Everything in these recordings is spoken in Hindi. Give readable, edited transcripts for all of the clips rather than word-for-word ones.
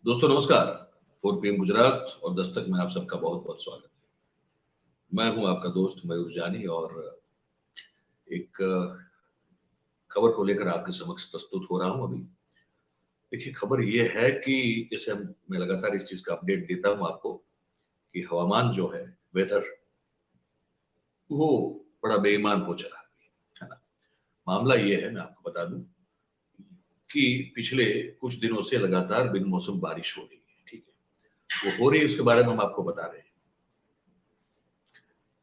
दोस्तों नमस्कार। 4 PM गुजरात और दस्तक में आप सबका बहुत बहुत स्वागत है। मैं हूं आपका दोस्त मयूर जानी और एक खबर को लेकर आपके समक्ष प्रस्तुत हो रहा हूं। अभी देखिए, खबर ये है कि जैसे मैं लगातार इस चीज का अपडेट देता हूं आपको कि हवामान जो है, वेदर, वो बड़ा बेईमान हो चला है ना। मामला ये है, मैं आपको बता दूं कि पिछले कुछ दिनों से लगातार बिन मौसम बारिश हो रही है। ठीक है, वो हो रही है, उसके बारे में हम आपको बता रहे हैं।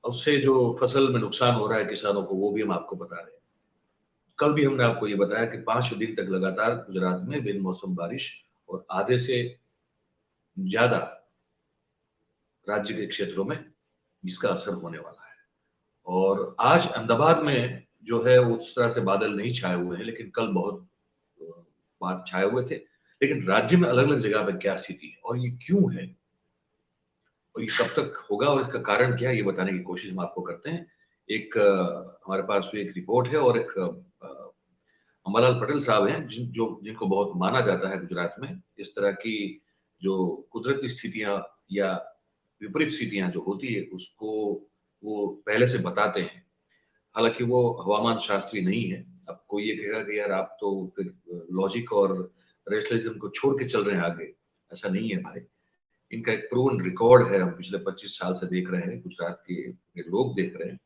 उससे जो फसल में नुकसान हो रहा है किसानों को, वो भी हम आपको बता रहे हैं। कल भी हमने आपको ये बताया कि 5 दिन तक लगातार गुजरात में बिन मौसम बारिश और आधे से ज्यादा राज्य के क्षेत्रों में जिसका असर होने वाला है। और आज अहमदाबाद में जो है उस तरह से बादल नहीं छाए हुए हैं, लेकिन कल बहुत बात छाए हुए थे। लेकिन राज्य में अलग अलग जगह पर क्या स्थिति है और ये क्यों है और ये कब तक होगा और इसका कारण क्या है, ये बताने की कोशिश हम आपको करते हैं। एक हमारे पास एक रिपोर्ट है और एक अम्बालाल पटेल साहब हैं जिनको बहुत माना जाता है गुजरात में। इस तरह की जो कुदरती स्थितियां या विपरीत स्थितियां जो होती है उसको वो पहले से बताते हैं। हालांकि वो हवामान शास्त्री नहीं है। अब कोई ये कहेगा कि यार आप तो फिर लॉजिक और रेशनलिज्म को छोड़ के चल रहे हैं आगे। ऐसा नहीं है भाई। इनका एक प्रूवन रिकॉर्ड है, हम पिछले 25 साल से देख रहे हैं, गुजरात के लोग देख रहे हैं।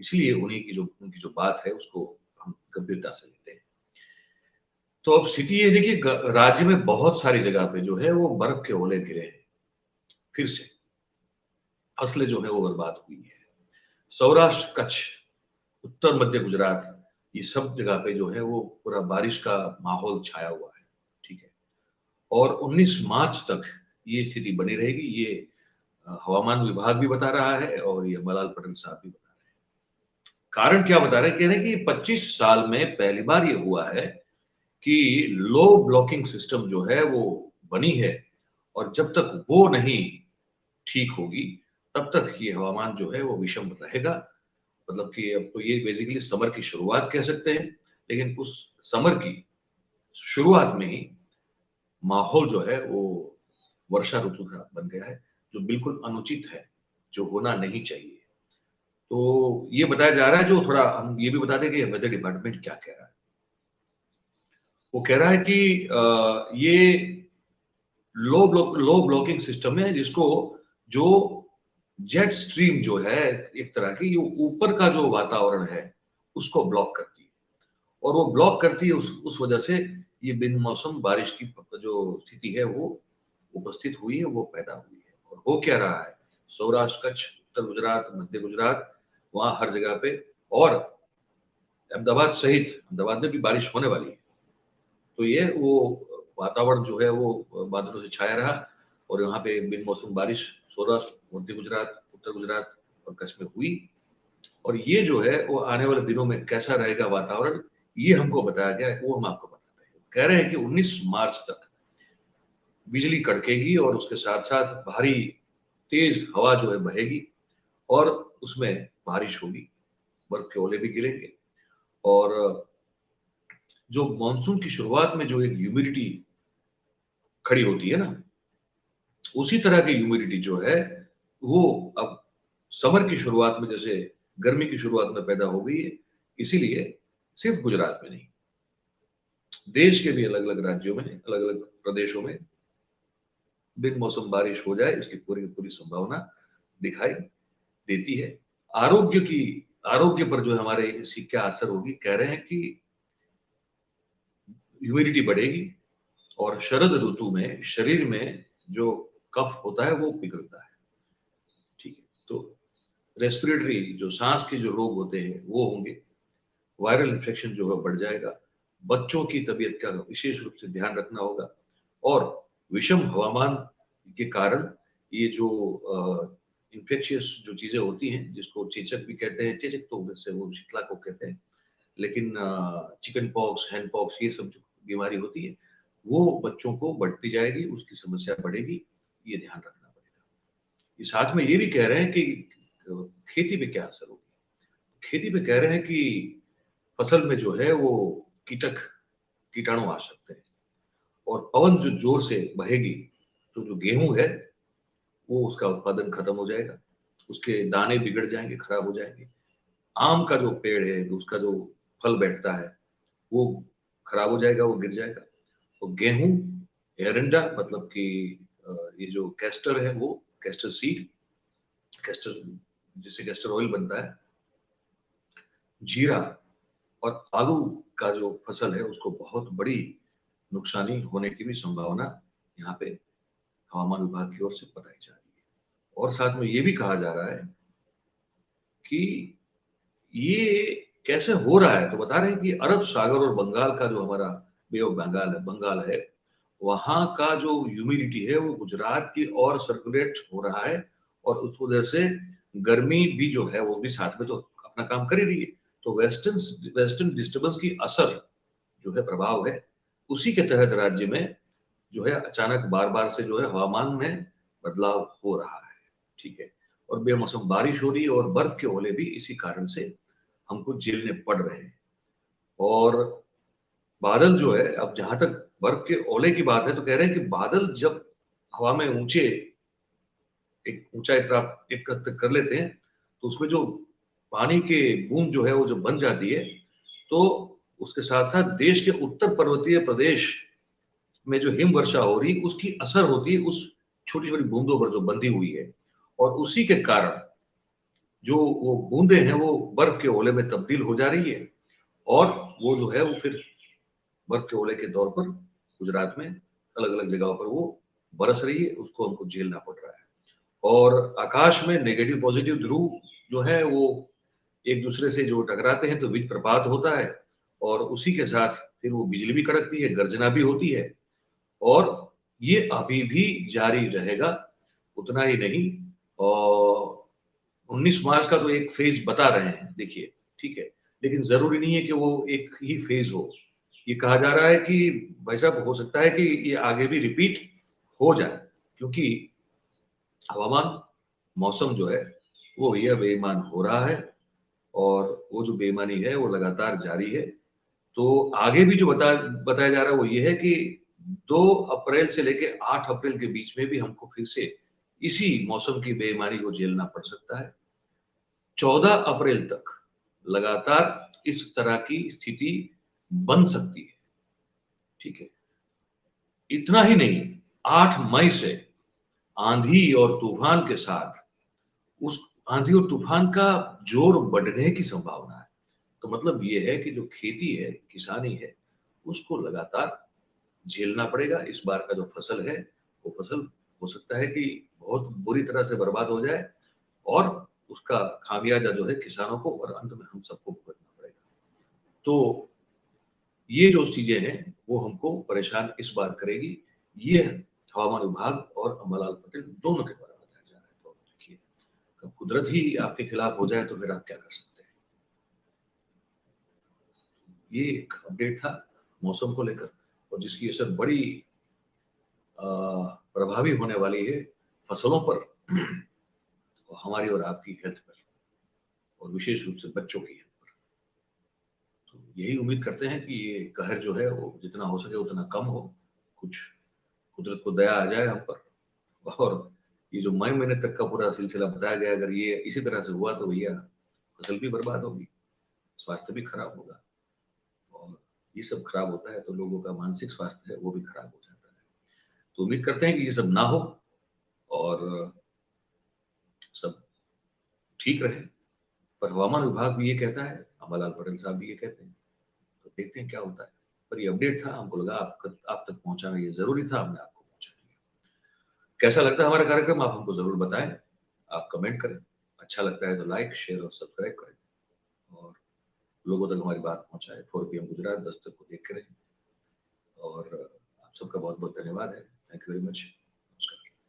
इसलिए उनकी जो बात है उसको हम गंभीरता से लेते हैं। तो अब स्थिति ये देखिए, राज्य में बहुत सारी जगह पे जो है वो बर्फ के ओले गिरे हैं। फिर से फसलें जो है वो बर्बाद हुई है। सौराष्ट्र, कच्छ, उत्तर मध्य गुजरात, ये सब जगह पे जो है वो पूरा बारिश का माहौल छाया हुआ है। ठीक है, और 19 मार्च तक ये स्थिति बनी रहेगी। ये हवामान विभाग भी बता रहा है और ये अम्बालाल पटेल साहब भी बता रहे हैं। कारण क्या बता रहे हैं? कह रहे हैं कि 25 साल में पहली बार ये हुआ है कि लो ब्लॉकिंग सिस्टम जो है वो बनी है, और जब तक वो नहीं ठीक होगी तब तक ये हवामान जो है वो विषम रहेगा। मतलब कि अब तो ये बेसिकली समर की शुरुआत कह सकते हैं, लेकिन उस समर की शुरुआत में ही माहौल जो है वो वर्षा ऋतु का बन गया है, जो बिल्कुल अनुचित है, जो होना नहीं चाहिए। तो ये बताया जा रहा है, जो थोड़ा हम ये भी बता दें कि वेदर डिपार्टमेंट क्या कह रहा है। वो कह रहा है कि ये लो ब्लॉकिंग सिस्टम है, जिसको जो जेट स्ट्रीम जो है एक तरह की, ये ऊपर का जो वातावरण है उसको ब्लॉक करती है। और वो ब्लॉक करती है, उस वजह से ये बिन मौसम बारिश की जो स्थिति है वो उपस्थित हुई है, वो पैदा हुई है। और हो क्या रहा है, सौराष्ट्र, कच्छ, उत्तर गुजरात, मध्य गुजरात, वहां हर जगह पे, और अहमदाबाद सहित, अहमदाबाद में भी बारिश होने वाली है। तो ये वो वातावरण जो है वो बादलों से छाया रहा और यहाँ पे बिन मौसम बारिश सौराष्ट्र, मध्य गुजरात, उत्तर गुजरात और कच्छ में हुई। और ये जो है वो आने वाले दिनों में कैसा रहेगा वातावरण, ये हमको बताया गया है, वो हम आपको बताते हैं। कह रहे हैं कि 19 मार्च तक बिजली कड़केगी और उसके साथ साथ भारी तेज हवा जो है बहेगी और उसमें बारिश होगी, बर्फ के ओले भी गिरेंगे। और जो मानसून की शुरुआत में जो एक ह्यूमिडिटी खड़ी होती है ना, उसी तरह की ह्यूमिडिटी जो है वो अब समर की शुरुआत में, जैसे गर्मी की शुरुआत में पैदा हो गई है। इसीलिए सिर्फ गुजरात में नहीं, देश के भी अलग अलग राज्यों में, अलग अलग प्रदेशों में बिन मौसम बारिश हो जाए, इसकी पूरी पूरी संभावना दिखाई देती है। आरोग्य की आरोग्य पर जो हमारे इसकी क्या असर होगी, कह रहे हैं कि ह्यूमिडिटी बढ़ेगी और शरद ऋतु में शरीर में जो कफ होता है वो पिघलता है। ठीक है, तो रेस्पिरेटरी, जो सांस के जो रोग होते हैं वो होंगे, वायरल इन्फेक्शन जो है बढ़ जाएगा, बच्चों की तबीयत का विशेष रूप से ध्यान रखना होगा। और विषम हवामान के कारण ये जो इन्फेक्शियस जो चीजें होती हैं, जिसको चेचक भी कहते हैं, चेचक तो वैसे वो शीतला को कहते हैं, लेकिन चिकन पॉक्स, हैंड पॉक्स, ये सब जो बीमारी होती है वो बच्चों को बढ़ती जाएगी, उसकी समस्या बढ़ेगी, ये ध्यान रखना पड़ेगा। ये साथ में ये भी कह रहे हैं कि खेती पे क्या असर होगी। खेती पे कह रहे हैं कि फसल में जो है वो कीटाणु आ सकते हैं, और पवन जो जोर से बहेगी तो जो गेहूं है वो उसका उत्पादन खत्म हो जाएगा, उसके दाने बिगड़ जाएंगे, खराब हो जाएंगे। आम का जो पेड़ है, उसका जो फल बैठता है वो खराब हो जाएगा, वो गिर जाएगा। तो गेहूं, एरंडा मतलब कि ये जो कैस्टर है, वो कैस्टर सीड, कैस्टर जिससे कैस्टर ऑयल बनता है, जीरा और आलू का जो फसल है उसको बहुत बड़ी नुकसानी होने की भी संभावना यहाँ पे हवामान विभाग की ओर से बताई जा रही है। और साथ में ये भी कहा जा रहा है कि ये कैसे हो रहा है, तो बता रहे हैं कि अरब सागर और बंगाल का जो हमारा बे ऑफ बंगाल है, वहां का जो ह्यूमिडिटी है वो गुजरात की ओर सर्कुलेट हो रहा है, और उस वजह से गर्मी भी जो है वो भी साथ में तो अपना काम कर ही रही है। तो वेस्टर्न डिस्टर्बेंस की असर जो है, प्रभाव है, उसी के तहत राज्य में जो है अचानक बार बार से जो है हवामान में बदलाव हो रहा है। ठीक है, और बेमौसम बारिश हो रही है और बर्फ के ओले भी इसी कारण से हमको झेलने पड़ रहे हैं। और बादल जो है, अब जहां तक बर्फ के ओले की बात है, तो कह रहे हैं कि बादल जब हवा में ऊंचे एक ऊंचाई प्राप्त एक हद तक कर लेते हैं, तो उसमें जो पानी के बूंद जो है वो जब बन जाती है, तो उसके साथ साथ देश के उत्तर पर्वतीय प्रदेश में जो हिम वर्षा हो रही उसकी असर होती है उस छोटी छोटी बूंदों पर जो बंधी हुई है, और उसी के कारण जो वो बूंदे हैं वो बर्फ के ओले में तब्दील हो जा रही है, और वो जो है वो फिर बर्फ के ओले के तौर पर गुजरात में अलग अलग जगहों पर वो बरस रही है, उसको हमको झेलना पड़ रहा है। और आकाश में नेगेटिव पॉजिटिव ध्रुव जो है वो एक दूसरे से जो टकराते हैं तो विप्रपात होता है, और उसी के साथ फिर वो बिजली भी कड़कती है, गर्जना भी होती है, और ये अभी भी जारी रहेगा। उतना ही नहीं, और 19 मार्च का तो एक फेज बता रहे हैं, देखिए, ठीक है, लेकिन जरूरी नहीं है कि वो एक ही फेज हो। ये कहा जा रहा है कि भाई साहब हो सकता है कि ये आगे भी रिपीट हो जाए, क्योंकि हवामान मौसम जो है वो यह बेईमान हो रहा है, और वो जो बेईमानी है वो लगातार जारी है। तो आगे भी जो बताया जा रहा है वो ये है कि 2 अप्रैल से लेके 8 अप्रैल के बीच में भी हमको फिर से इसी मौसम की बेईमानी को झेलना पड़ सकता है। 14 अप्रैल तक लगातार इस तरह की स्थिति बन सकती है। ठीक है, इतना ही नहीं, 8 मई से आंधी और तूफान के साथ उस आंधी और तूफान का जोर बढ़ने की संभावना है। तो मतलब ये है कि जो खेती है, किसानी है, उसको लगातार झेलना पड़ेगा। इस बार का जो फसल है वो फसल हो सकता है कि बहुत बुरी तरह से बर्बाद हो जाए, और उसका खामियाजा जो है किसानों को और अंत में हम सबको भुगतना पड़ेगा। तो ये जो चीजें हैं वो हमको परेशान इस बार करेगी। ये हवामान विभाग और अम्बालाल पटेल दोनों के द्वारा बताया जा रहा है। तो देखिए, अब कुदरत ही आपके खिलाफ हो जाए तो फिर आप क्या कर सकते हैं। ये एक अपडेट था मौसम को लेकर, और जिसकी असर बड़ी प्रभावी होने वाली है फसलों पर, और हमारी और आपकी हेल्थ पर, और विशेष रूप से बच्चों की हेल्थ पर। तो यही उम्मीद करते हैं कि ये कहर जो है वो जितना हो सके उतना कम हो, कुछ कुदरत को दया आ जाए हम पर। और ये जो मई महीने तक का पूरा सिलसिला बताया गया, अगर ये इसी तरह से हुआ तो भैया फसल भी बर्बाद होगी, स्वास्थ्य भी खराब होगा, और ये सब खराब होता है तो लोगों का मानसिक स्वास्थ्य है वो भी खराब हो जाता है। तो उम्मीद करते हैं कि ये सब ना हो और सब ठीक रहे। पर हवामान विभाग भी ये कहता है, अम्बालाल पटेल साहब भी ये कहते हैं, तो देखते हैं क्या होता है। पर ये अपडेट था, हमको लगा आप तक पहुंचाना ये जरूरी था, हमने आपको पहुंचा दिया। कैसा लगता है हमारा कार्यक्रम आप हमको जरूर बताएं, आप कमेंट करें। अच्छा लगता है तो लाइक, शेयर और सब्सक्राइब करें, और लोगों तक हमारी बात पहुंचाए। 4 PM गुजरात दस्तक को देख करें, और आप सबका बहुत बहुत धन्यवाद है। Thank you very much. नमस्कार।